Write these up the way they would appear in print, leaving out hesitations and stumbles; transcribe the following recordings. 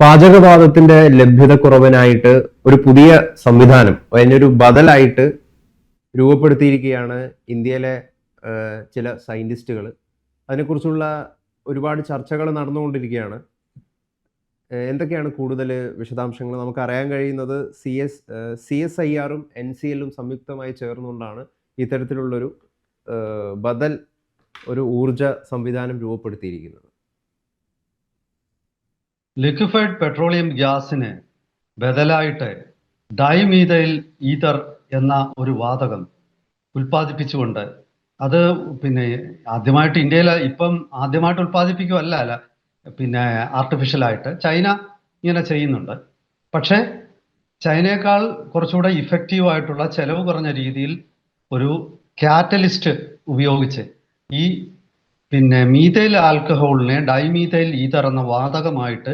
പാചകവാതത്തിന്റെ ലഭ്യതക്കുറവിനായിട്ട് ഒരു പുതിയ സംവിധാനം അതിനൊരു ബദലായിട്ട് രൂപപ്പെടുത്തിയിരിക്കുകയാണ് ഇന്ത്യയിലെ ചില സയന്റിസ്റ്റുകൾ. അതിനെക്കുറിച്ചുള്ള ഒരുപാട് ചർച്ചകൾ നടന്നുകൊണ്ടിരിക്കുകയാണ്. എന്തൊക്കെയാണ് കൂടുതൽ വിശദാംശങ്ങൾ? നമുക്ക് അറിയാൻ കഴിയുന്നത് CSIR-ഉം NCL-ഉം സംയുക്തമായി ചേർന്നുകൊണ്ടാണ് ഇത്തരത്തിലുള്ളൊരു ബദൽ ഒരു ഊർജ സംവിധാനം രൂപപ്പെടുത്തിയിരിക്കുന്നത്. ലിക്വിഫൈഡ് പെട്രോളിയം ഗ്യാസിന് ബദലായിട്ട് ഡൈമീഥൈൽ ഈതർ എന്ന ഒരു വാതകം ഉൽപ്പാദിപ്പിച്ചുകൊണ്ട് അത് ആദ്യമായിട്ട് ഇന്ത്യയിൽ ആദ്യമായിട്ട് ഉൽപ്പാദിപ്പിക്കുകയല്ല, ആർട്ടിഫിഷ്യലായിട്ട് ചൈന ഇങ്ങനെ ചെയ്യുന്നുണ്ട്. പക്ഷേ ചൈനയേക്കാൾ കുറച്ചുകൂടെ ഇഫക്റ്റീവായിട്ടുള്ള ചെലവ് കുറഞ്ഞ രീതിയിൽ ഒരു കാറ്റലിസ്റ്റ് ഉപയോഗിച്ച് ഈ മീഥൈൽ ആൽക്കഹോളിനെ ഡൈമീഥൈൽ ഈതർ എന്ന വാതകമായിട്ട്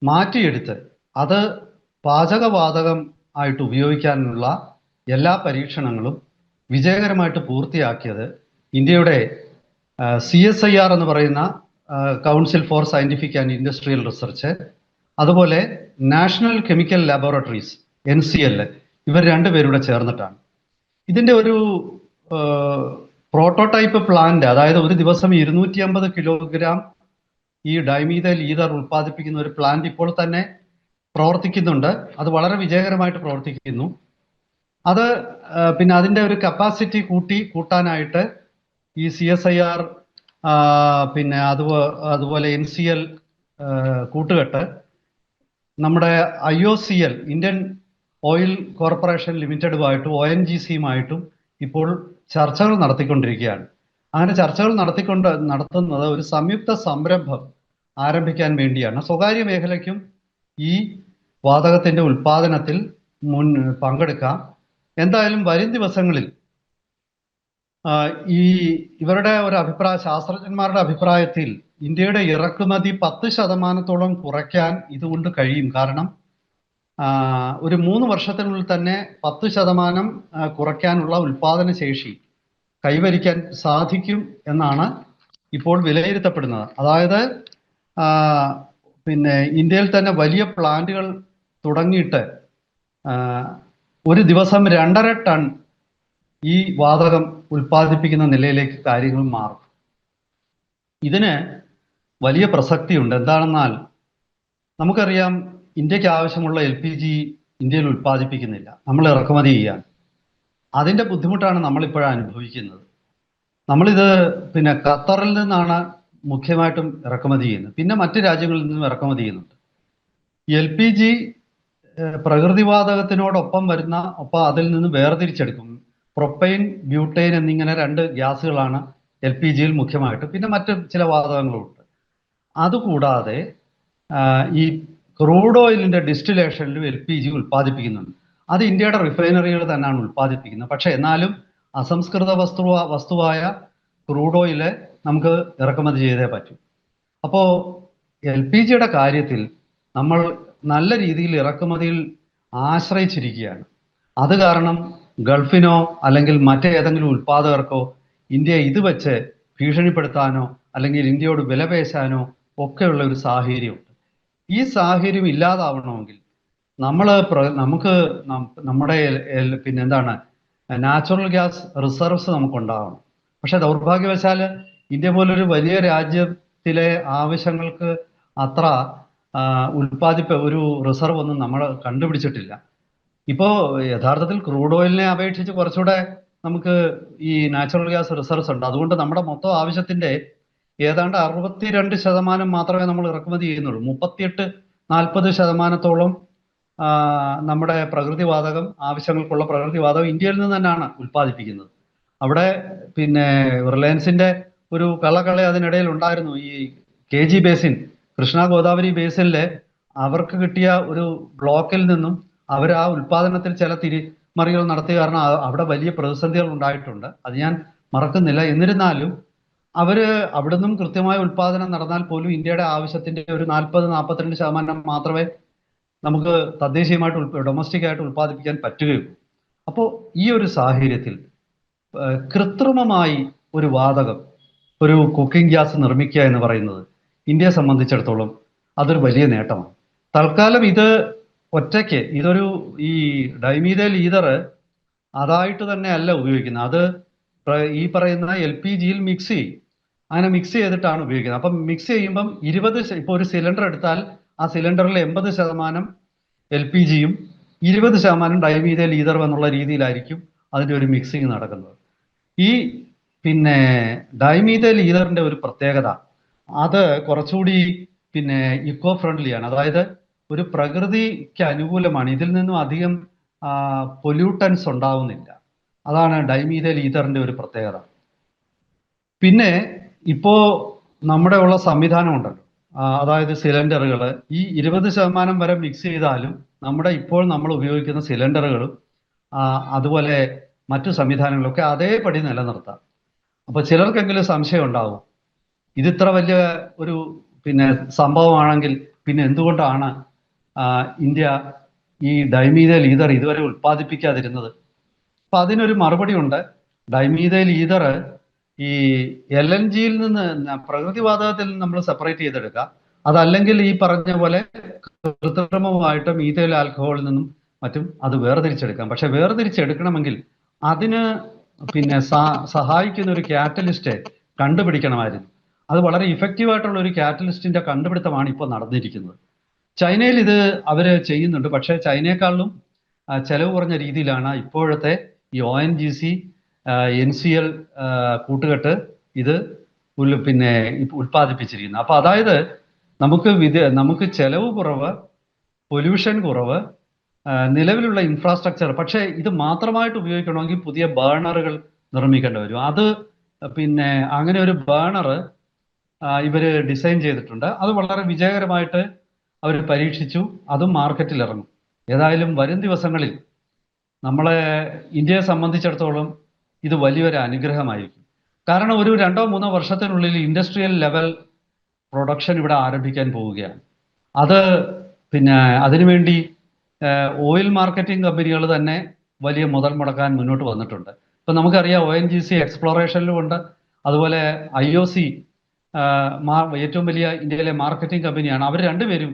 മാറ്റിയെടുത്ത് അത് പാചകവാതകം ആയിട്ട് ഉപയോഗിക്കാനുള്ള എല്ലാ പരീക്ഷണങ്ങളും വിജയകരമായിട്ട് പൂർത്തിയാക്കിയത് ഇന്ത്യയുടെ CSIR എന്ന് പറയുന്ന council for scientific and industrial research, അതുപോലെ നാഷണൽ കെമിക്കൽ ലാബോറട്ടറീസ് NCL, ഇവർ രണ്ടുപേരുടെ ചേർന്നിട്ടാണ്. ഇതിൻ്റെ ഒരു പ്രോട്ടോടൈപ്പ് പ്ലാന്റ്, അതായത് ഒരു ദിവസം 250 കിലോഗ്രാം ഈ ഡൈമീഥൈൽ ഈതർ ഉൽപ്പാദിപ്പിക്കുന്ന ഒരു പ്ലാന്റ് ഇപ്പോൾ തന്നെ പ്രവർത്തിക്കുന്നുണ്ട്. അത് വളരെ വിജയകരമായിട്ട് പ്രവർത്തിക്കുന്നു. അത് അതിൻ്റെ ഒരു കപ്പാസിറ്റി കൂട്ടാനായിട്ട് ഈ CSIR അതുപോലെ NCL കൂട്ടുകെട്ട് നമ്മുടെ IOCL, ഇന്ത്യൻ ഓയിൽ കോർപ്പറേഷൻ ലിമിറ്റഡുമായിട്ടും ONGC-യുമായിട്ടും ഇപ്പോൾ ചർച്ചകൾ നടത്തിക്കൊണ്ടിരിക്കുകയാണ്. അങ്ങനെ ചർച്ചകൾ നടത്തുന്നത് ഒരു സംയുക്ത സംരംഭം ആരംഭിക്കാൻ വേണ്ടിയാണ്. സ്വകാര്യ മേഖലയ്ക്കും ഈ വാതകത്തിന്റെ ഉൽപാദനത്തിൽ പങ്കെടുക്കാം. എന്തായാലും വരും ദിവസങ്ങളിൽ ഇവരുടെ ഒരു ശാസ്ത്രജ്ഞന്മാരുടെ അഭിപ്രായത്തിൽ ഇന്ത്യയുടെ ഇറക്കുമതി 10% കുറയ്ക്കാൻ ഇതുകൊണ്ട് കഴിയും. കാരണം ഒരു 3 വർഷത്തിനുള്ളിൽ തന്നെ 10% കുറയ്ക്കാനുള്ള ഉൽപാദന ശേഷി കൈവരിക്കാൻ സാധിക്കും എന്നാണ് ഇപ്പോൾ വിലയിരുത്തപ്പെടുന്നത്. അതായത് ഇന്ത്യയിൽ തന്നെ വലിയ പ്ലാന്റുകൾ തുടങ്ങിയിട്ട് ഒരു ദിവസം 2.5 ടൺ ഈ വാതകം ഉൽപ്പാദിപ്പിക്കുന്ന നിലയിലേക്ക് കാര്യങ്ങൾ മാറും. ഇതിന് വലിയ പ്രസക്തിയുണ്ട്. എന്താണെന്നാൽ നമുക്കറിയാം, ഇന്ത്യക്ക് ആവശ്യമുള്ള LPG ഇന്ത്യയിൽ ഉൽപ്പാദിപ്പിക്കുന്നില്ല, നമ്മൾ ഇറക്കുമതി ചെയ്യാൻ. അതിൻ്റെ ബുദ്ധിമുട്ടാണ് നമ്മളിപ്പോഴാണ് അനുഭവിക്കുന്നത്. നമ്മളിത് ഖത്തറിൽ നിന്നാണ് മുഖ്യമായിട്ടും ഇറക്കുമതി ചെയ്യുന്നത്, പിന്നെ മറ്റ് രാജ്യങ്ങളിൽ നിന്നും ഇറക്കുമതി ചെയ്യുന്നുണ്ട്. LPG പ്രകൃതിവാതകത്തിനോടൊപ്പം ഒപ്പം അതിൽ നിന്ന് വേർതിരിച്ചെടുക്കും. പ്രൊപ്പൈൻ, ബ്യൂട്ടൈൻ എന്നിങ്ങനെ 2 ഗ്യാസുകളാണ് LPG-യിൽ മുഖ്യമായിട്ട്, പിന്നെ മറ്റ് ചില വാതകങ്ങളുമുണ്ട്. അതുകൂടാതെ ഈ ക്രൂഡ് ഓയിലിന്റെ ഡിസ്റ്റിലേഷനിലും LPG ഉൽപ്പാദിപ്പിക്കുന്നുണ്ട്. അത് ഇന്ത്യയുടെ റിഫൈനറികൾ തന്നെയാണ് ഉൽപ്പാദിപ്പിക്കുന്നത്. പക്ഷെ എന്നാലും അസംസ്കൃത വസ്തുവായ ക്രൂഡ് ഓയില് നമുക്ക് ഇറക്കുമതി ചെയ്തേ പറ്റും. അപ്പോൾ LPG-യുടെ കാര്യത്തിൽ നമ്മൾ നല്ല രീതിയിൽ ഇറക്കുമതിയിൽ ആശ്രയിച്ചിരിക്കുകയാണ്. അത് കാരണം ഗൾഫിനോ അല്ലെങ്കിൽ മറ്റേതെങ്കിലും ഉൽപ്പാദകർക്കോ ഇന്ത്യ ഇത് വെച്ച് ഭീഷണിപ്പെടുത്താനോ അല്ലെങ്കിൽ ഇന്ത്യയോട് വില പേശാനോ ഒക്കെയുള്ള ഒരു സാഹചര്യമുണ്ട്. ഈ സാഹചര്യം ഇല്ലാതാവണമെങ്കിൽ നമുക്ക് നമ്മുടെ നാച്ചുറൽ ഗ്യാസ് റിസർവ്സ് നമുക്കുണ്ടാവണം. പക്ഷെ ദൗർഭാഗ്യവശാൽ ഇന്ത്യ പോലൊരു വലിയ രാജ്യത്തിലെ ആവശ്യങ്ങൾക്ക് അത്ര ഒരു റിസർവ് ഒന്നും നമ്മൾ കണ്ടുപിടിച്ചിട്ടില്ല. ഇപ്പോൾ യഥാർത്ഥത്തിൽ ക്രൂഡ് ഓയിലിനെ അപേക്ഷിച്ച് കുറച്ചുകൂടെ നമുക്ക് ഈ നാച്ചുറൽ ഗ്യാസ് റിസർവ്സ് ഉണ്ട്. അതുകൊണ്ട് നമ്മുടെ മൊത്തം ആവശ്യത്തിന്റെ ഏതാണ്ട് 62% മാത്രമേ നമ്മൾ ഇറക്കുമതി ചെയ്യുന്നുള്ളൂ. 38-40% നമ്മുടെ പ്രകൃതിവാതകം, ആവശ്യങ്ങൾക്കുള്ള പ്രകൃതിവാതകം ഇന്ത്യയിൽ നിന്ന് തന്നെയാണ് ഉൽപ്പാദിപ്പിക്കുന്നത്. അവിടെ റിലയൻസിന്റെ ഒരു കള അതിനിടയിൽ ഉണ്ടായിരുന്നു. ഈ KG ബേസിൻ, കൃഷ്ണ ഗോദാവരി ബേസിനിലെ അവർക്ക് കിട്ടിയ ഒരു ബ്ലോക്കിൽ നിന്നും അവർ ആ ഉൽപാദനത്തിൽ ചില തിരിമറികൾ നടത്തിയ കാരണം അവിടെ വലിയ പ്രതിസന്ധികൾ ഉണ്ടായിട്ടുണ്ട്. അത് ഞാൻ മറക്കുന്നില്ല. എന്നിരുന്നാലും അവിടെ നിന്നും കൃത്യമായ ഉൽപാദനം നടന്നാൽ പോലും ഇന്ത്യയുടെ ആവശ്യത്തിന്റെ ഒരു 40-42% മാത്രമേ നമുക്ക് തദ്ദേശീയമായിട്ട് ഡൊമസ്റ്റിക് ആയിട്ട് ഉൽപ്പാദിപ്പിക്കാൻ പറ്റുകയുള്ളൂ. അപ്പോൾ ഈ ഒരു സാഹചര്യത്തിൽ കൃത്രിമമായി ഒരു വാതകം, ഒരു കുക്കിംഗ് ഗ്യാസ് നിർമ്മിക്കുക എന്ന് പറയുന്നത് ഇന്ത്യയെ സംബന്ധിച്ചിടത്തോളം അതൊരു വലിയ നേട്ടമാണ്. തൽക്കാലം ഇത് ഒറ്റയ്ക്ക് ഇതൊരു ഈ ഡൈമീഥൈൽ ഈതർ അതായിട്ട് തന്നെ അല്ല ഉപയോഗിക്കുന്നത്. അത് ഈ പറയുന്ന LPG-യിൽ മിക്സ് ചെയ്യും. അങ്ങനെ മിക്സ് ചെയ്തിട്ടാണ് ഉപയോഗിക്കുന്നത്. അപ്പം മിക്സ് ചെയ്യുമ്പം 20 ഇപ്പോൾ ഒരു സിലിണ്ടർ എടുത്താൽ ആ സിലിണ്ടറിൽ 80% LPG-യും 20% ഡൈമീഥൈൽ ഈതറും എന്നുള്ള രീതിയിലായിരിക്കും അതിൻ്റെ ഒരു മിക്സിങ് നടക്കുന്നത്. ഈ പിന്നെ ഡൈമീഥൈൽ ഈതറിന്റെ ഒരു പ്രത്യേകത, അത് കുറച്ചുകൂടി പിന്നെ ഇക്കോ ഫ്രണ്ട്ലിയാണ്. അതായത് ഒരു പ്രകൃതിക്ക് അനുകൂലമാണ്. ഇതിൽ നിന്നും അധികം പൊല്യൂട്ടൻസ് ഉണ്ടാവുന്നില്ല. അതാണ് ഡൈമീഥൈൽ ഈതറിന്റെ ഒരു പ്രത്യേകത. പിന്നെ ഇപ്പോ നമ്മുടെ ഉള്ള സംവിധാനം ഉണ്ടല്ലോ, അതായത് സിലിണ്ടറുകൾ ഈ 20% വരെ മിക്സ് ചെയ്താലും നമ്മുടെ ഇപ്പോൾ നമ്മൾ ഉപയോഗിക്കുന്ന സിലിണ്ടറുകളും അതുപോലെ മറ്റു സംവിധാനങ്ങളൊക്കെ അതേപടി നിലനിർത്താം. അപ്പൊ ചിലർക്കെങ്കിലും സംശയം ഉണ്ടാവും, ഇതിത്ര വലിയ ഒരു പിന്നെ സംഭവമാണെങ്കിൽ പിന്നെ എന്തുകൊണ്ടാണ് ഇന്ത്യ ഈ ഡൈമീഥൈൽ ഈതർ ഇതുവരെ ഉൽപ്പാദിപ്പിക്കാതിരുന്നത്? അപ്പൊ അതിനൊരു മറുപടി ഉണ്ട്. ഡൈമീഥൈൽ ഈതർ ഈ LNG-യിൽ നിന്ന് പ്രകൃതിവാതകത്തിൽ നിന്ന് നമ്മൾ സെപ്പറേറ്റ് ചെയ്തെടുക്കുക, അതല്ലെങ്കിൽ ഈ പറഞ്ഞ പോലെ കൃത്രിമമായിട്ട് മീഥൈൽ ആൽക്കഹോളിൽ നിന്നും മറ്റും അത് വേർതിരിച്ചെടുക്കാം. പക്ഷെ വേർതിരിച്ചെടുക്കണമെങ്കിൽ അതിന് പിന്നെ സഹായിക്കുന്ന ഒരു കാറ്റലിസ്റ്റ് കണ്ടുപിടിക്കണമായിരുന്നു. അത് വളരെ ഇഫക്റ്റീവ് ആയിട്ടുള്ള ഒരു കാറ്റലിസ്റ്റിന്റെ കണ്ടുപിടുത്തമാണ് ഇപ്പോൾ നടന്നിരിക്കുന്നത്. ചൈനയിൽ ഇത് അവര് ചെയ്യുന്നുണ്ട്. പക്ഷേ ചൈനയെക്കാളും ചെലവ് കുറഞ്ഞ രീതിയിലാണ് ഇപ്പോഴത്തെ ഈ ONGC NCL കൂട്ടുകെട്ട് ഇത് പിന്നെ ഉൽപ്പാദിപ്പിച്ചിരിക്കുന്നത്. അപ്പൊ അതായത് നമുക്ക് ചെലവ് കുറവ്, പൊല്യൂഷൻ കുറവ്, നിലവിലുള്ള ഇൻഫ്രാസ്ട്രക്ചർ. പക്ഷേ ഇത് മാത്രമായിട്ട് ഉപയോഗിക്കണമെങ്കിൽ പുതിയ ബേണറുകൾ നിർമ്മിക്കേണ്ടി വരും. അത് പിന്നെ അങ്ങനെ ഒരു ബേണർ ഇവര് ഡിസൈൻ ചെയ്തിട്ടുണ്ട്. അത് വളരെ വിജയകരമായിട്ട് അവർ പരീക്ഷിച്ചു. അതും മാർക്കറ്റിൽ ഇറങ്ങും. ഏതായാലും വരും ദിവസങ്ങളിൽ നമ്മളെ ഇന്ത്യയെ സംബന്ധിച്ചിടത്തോളം ഇത് വലിയൊരു അനുഗ്രഹമായിരിക്കും. കാരണം ഒരു 2-3 വർഷത്തിനുള്ളിൽ ഇൻഡസ്ട്രിയൽ ലെവൽ പ്രൊഡക്ഷൻ ഇവിടെ ആരംഭിക്കാൻ പോവുകയാണ്. അത് പിന്നെ അതിനുവേണ്ടി ഓയിൽ മാർക്കറ്റിംഗ് കമ്പനികൾ തന്നെ വലിയ മുതൽ മുടക്കാൻ മുന്നോട്ട് വന്നിട്ടുണ്ട്. ഇപ്പം നമുക്കറിയാം ONGC എക്സ്പ്ലോറേഷനിലുമുണ്ട്. അതുപോലെ IOC ഏറ്റവും വലിയ ഇന്ത്യയിലെ മാർക്കറ്റിംഗ് കമ്പനിയാണ്. അവർ രണ്ടുപേരും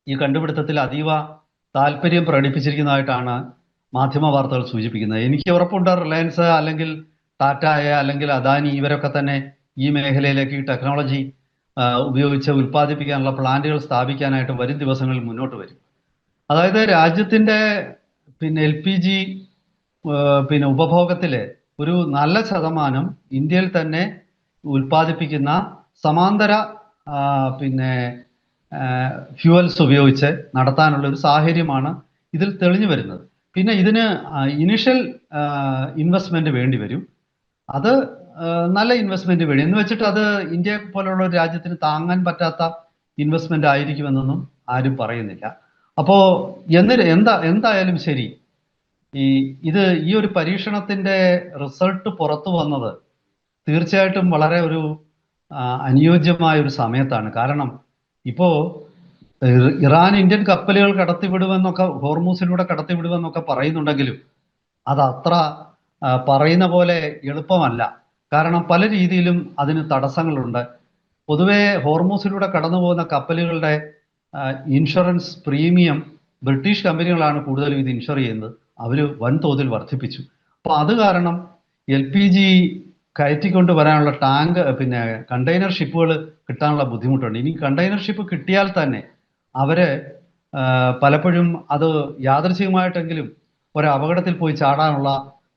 ഈ കണ്ടുപിടുത്തത്തിൽ അതീവ താല്പര്യം പ്രകടിപ്പിച്ചിരിക്കുന്നതായിട്ടാണ് മാധ്യമ വാർത്തകൾ സൂചിപ്പിക്കുന്നത്. എനിക്ക് ഉറപ്പുണ്ട് റിലയൻസ് അല്ലെങ്കിൽ ടാറ്റ അല്ലെങ്കിൽ അദാനി ഇവരൊക്കെ തന്നെ ഈ മേഖലയിലേക്ക് ഈ ടെക്നോളജി ഉപയോഗിച്ച് ഉൽപ്പാദിപ്പിക്കാനുള്ള പ്ലാന്റുകൾ സ്ഥാപിക്കാനായിട്ട് വരും ദിവസങ്ങളിൽ മുന്നോട്ട് വരും. അതായത് രാജ്യത്തിന്റെ പിന്നെ LPG പിന്നെ ഉപഭോഗത്തിലെ ഒരു നല്ല ശതമാനം ഇന്ത്യയിൽ തന്നെ ഉൽപ്പാദിപ്പിക്കുന്ന സമാന്തര പിന്നെ ഫ്യൂവൽസ് ഉപയോഗിച്ച് നടത്താനുള്ള ഒരു സാഹചര്യമാണ് ഇതിൽ തെളിഞ്ഞു വരുന്നത്. പിന്നെ ഇതിന് ഇനിഷ്യൽ ഇൻവെസ്റ്റ്മെന്റ് വേണ്ടി വരും. അത് നല്ല ഇൻവെസ്റ്റ്മെന്റ് വേണ്ടി എന്ന് വെച്ചിട്ട് അത് ഇന്ത്യ പോലുള്ള ഒരു രാജ്യത്തിന് താങ്ങാൻ പറ്റാത്ത ഇൻവെസ്റ്റ്മെന്റ് ആയിരിക്കുമെന്നൊന്നും ആരും പറയുന്നില്ല. അപ്പോ എന്തായാലും ശരി, ഈ ഒരു പരീക്ഷണത്തിന്റെ റിസൾട്ട് പുറത്തു വന്നത് തീർച്ചയായിട്ടും വളരെ ഒരു അനുയോജ്യമായ ഒരു സമയത്താണ്. കാരണം ഇപ്പോ ഇറാൻ ഇന്ത്യൻ കപ്പലുകൾ കടത്തിവിടുമെന്നൊക്കെ, ഹോർമൂസിലൂടെ കടത്തിവിടുമെന്നൊക്കെ പറയുന്നുണ്ടെങ്കിലും അത് അത്ര പറയുന്ന പോലെ എളുപ്പമല്ല. കാരണം പല രീതിയിലും അതിന് തടസ്സങ്ങളുണ്ട്. പൊതുവെ ഹോർമൂസിലൂടെ കടന്നു പോകുന്ന കപ്പലുകളുടെ ഇൻഷുറൻസ് പ്രീമിയം ബ്രിട്ടീഷ് കമ്പനികളാണ് കൂടുതലും ഇത് ഇൻഷുർ ചെയ്യുന്നത്. അവർ വൻതോതിൽ വർദ്ധിപ്പിച്ചു. അപ്പോൾ അത് കാരണം LPG കയറ്റിക്കൊണ്ട് വരാനുള്ള പിന്നെ കണ്ടെയ്നർ ഷിപ്പുകൾ കിട്ടാനുള്ള ബുദ്ധിമുട്ടുണ്ട്. ഇനി കണ്ടെയ്നർ ഷിപ്പ് കിട്ടിയാൽ തന്നെ അവര് പലപ്പോഴും അത് യാദൃച്ഛികമായിട്ടെങ്കിലും ഒരു അപകടത്തിൽ പോയി ചാടാനുള്ള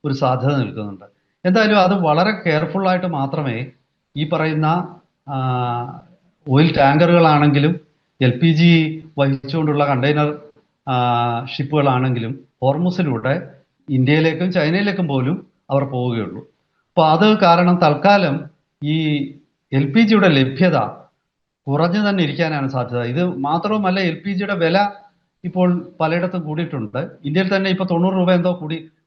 ഒരു സാധ്യത നിൽക്കുന്നുണ്ട്. എന്തായാലും അത് വളരെ കെയർഫുള്ളായിട്ട് മാത്രമേ ഈ പറയുന്ന ഓയിൽ ടാങ്കറുകളാണെങ്കിലും LPG വഹിച്ചുകൊണ്ടുള്ള കണ്ടെയ്നർ ഷിപ്പുകളാണെങ്കിലും ഹോർമുസിലൂടെ ഇന്ത്യയിലേക്കും ചൈനയിലേക്കും പോലും അവർ പോവുകയുള്ളൂ. അപ്പോൾ അത് കാരണം തൽക്കാലം ഈ LPG-യുടെ ലഭ്യത കുറഞ്ഞു തന്നെ ഇരിക്കാനാണ് സാധ്യത. ഇത് മാത്രവുമല്ല, LPG-യുടെ വില ഇപ്പോൾ പലയിടത്തും കൂടിയിട്ടുണ്ട്. ഇന്ത്യയിൽ തന്നെ ഇപ്പോൾ 90 രൂപ എന്തോ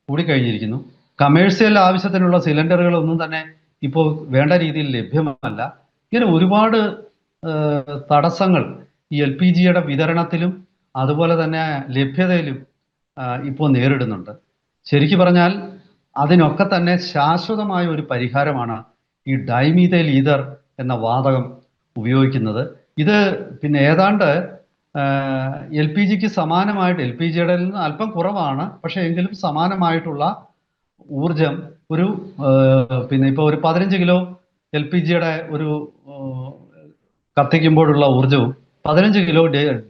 കൂടിക്കഴിഞ്ഞിരിക്കുന്നു. കമേഴ്സ്യൽ ആവശ്യത്തിനുള്ള സിലിണ്ടറുകളൊന്നും തന്നെ ഇപ്പോൾ വേണ്ട രീതിയിൽ ലഭ്യമല്ല. ഇങ്ങനെ ഒരുപാട് തടസ്സങ്ങൾ ഈ LPG-യുടെ വിതരണത്തിലും അതുപോലെ തന്നെ ലഭ്യതയിലും ഇപ്പോൾ നേരിടുന്നുണ്ട്. ശരിക്കു പറഞ്ഞാൽ അതിനൊക്കെ തന്നെ ശാശ്വതമായ ഒരു പരിഹാരമാണ് ഈ ഡൈമീഥൈൽ ഈതർ എന്ന വാതകം ഉപയോഗിക്കുന്നത്. ഇത് പിന്നെ ഏതാണ്ട് എൽ പി ജിക്ക് സമാനമായിട്ട്, എൽ പി ജിയുടെ നിന്ന് അല്പം കുറവാണ്, പക്ഷേ എങ്കിലും സമാനമായിട്ടുള്ള ഊർജം ഒരു പിന്നെ ഇപ്പോൾ ഒരു 15 കിലോ എൽ പി ജിയുടെ ഒരു കത്തിക്കുമ്പോഴുള്ള ഊർജവും 15 കിലോ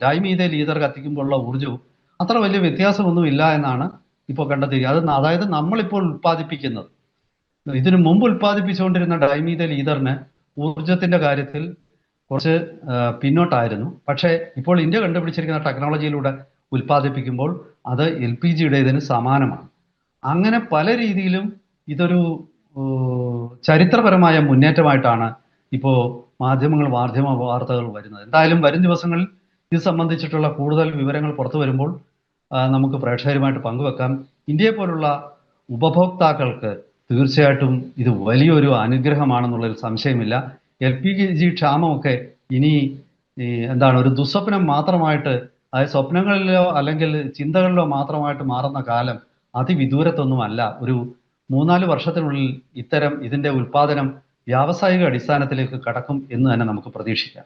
ഡൈമീഥൈൽ ഈഥർ കത്തിക്കുമ്പോഴുള്ള ഊർജവും അത്ര വലിയ വ്യത്യാസമൊന്നും ഇല്ല എന്നാണ് ഇപ്പോൾ കണ്ടെത്തിയിരിക്കുന്നത്. അതായത് നമ്മളിപ്പോൾ ഉൽപ്പാദിപ്പിക്കുന്നത്, ഇതിനു മുമ്പ് ഉൽപ്പാദിപ്പിച്ചുകൊണ്ടിരുന്ന ഡൈമീഥൈൽ ഈഥറിന് ഊർജത്തിന്റെ കാര്യത്തിൽ കുറച്ച് പിന്നോട്ടായിരുന്നു. പക്ഷേ ഇപ്പോൾ ഇന്ത്യ കണ്ടുപിടിച്ചിരിക്കുന്ന ടെക്നോളജിയിലൂടെ ഉൽപ്പാദിപ്പിക്കുമ്പോൾ അത് എൽ പി ജിയുടെ ഇതിന് സമാനമാണ്. അങ്ങനെ പല രീതിയിലും ഇതൊരു ചരിത്രപരമായ മുന്നേറ്റമായിട്ടാണ് ഇപ്പോൾ മാധ്യമ വാർത്തകൾ വരുന്നത്. എന്തായാലും വരും ദിവസങ്ങളിൽ ഇത് സംബന്ധിച്ചിട്ടുള്ള കൂടുതൽ വിവരങ്ങൾ പുറത്തു വരുമ്പോൾ നമുക്ക് പ്രേക്ഷകരുമായിട്ട് പങ്കുവെക്കാം. ഇന്ത്യയെ പോലുള്ള ഉപഭോക്താക്കൾക്ക് തീർച്ചയായിട്ടും ഇത് വലിയൊരു അനുഗ്രഹമാണെന്നുള്ളൊരു സംശയമില്ല. എൽ പി ജി ക്ഷാമമൊക്കെ ഇനി എന്താണ് ഒരു ദുസ്വപ്നം മാത്രമായിട്ട്, അതായത് സ്വപ്നങ്ങളിലോ അല്ലെങ്കിൽ ചിന്തകളിലോ മാത്രമായിട്ട് മാറുന്ന കാലം അതിവിദൂരത്തൊന്നുമല്ല. ഒരു 3-4 വർഷത്തിനുള്ളിൽ ഇതിന്റെ ഉൽപാദനം വ്യാവസായിക അടിസ്ഥാനത്തിലേക്ക് കടക്കും എന്ന് തന്നെ നമുക്ക് പ്രതീക്ഷിക്കാം.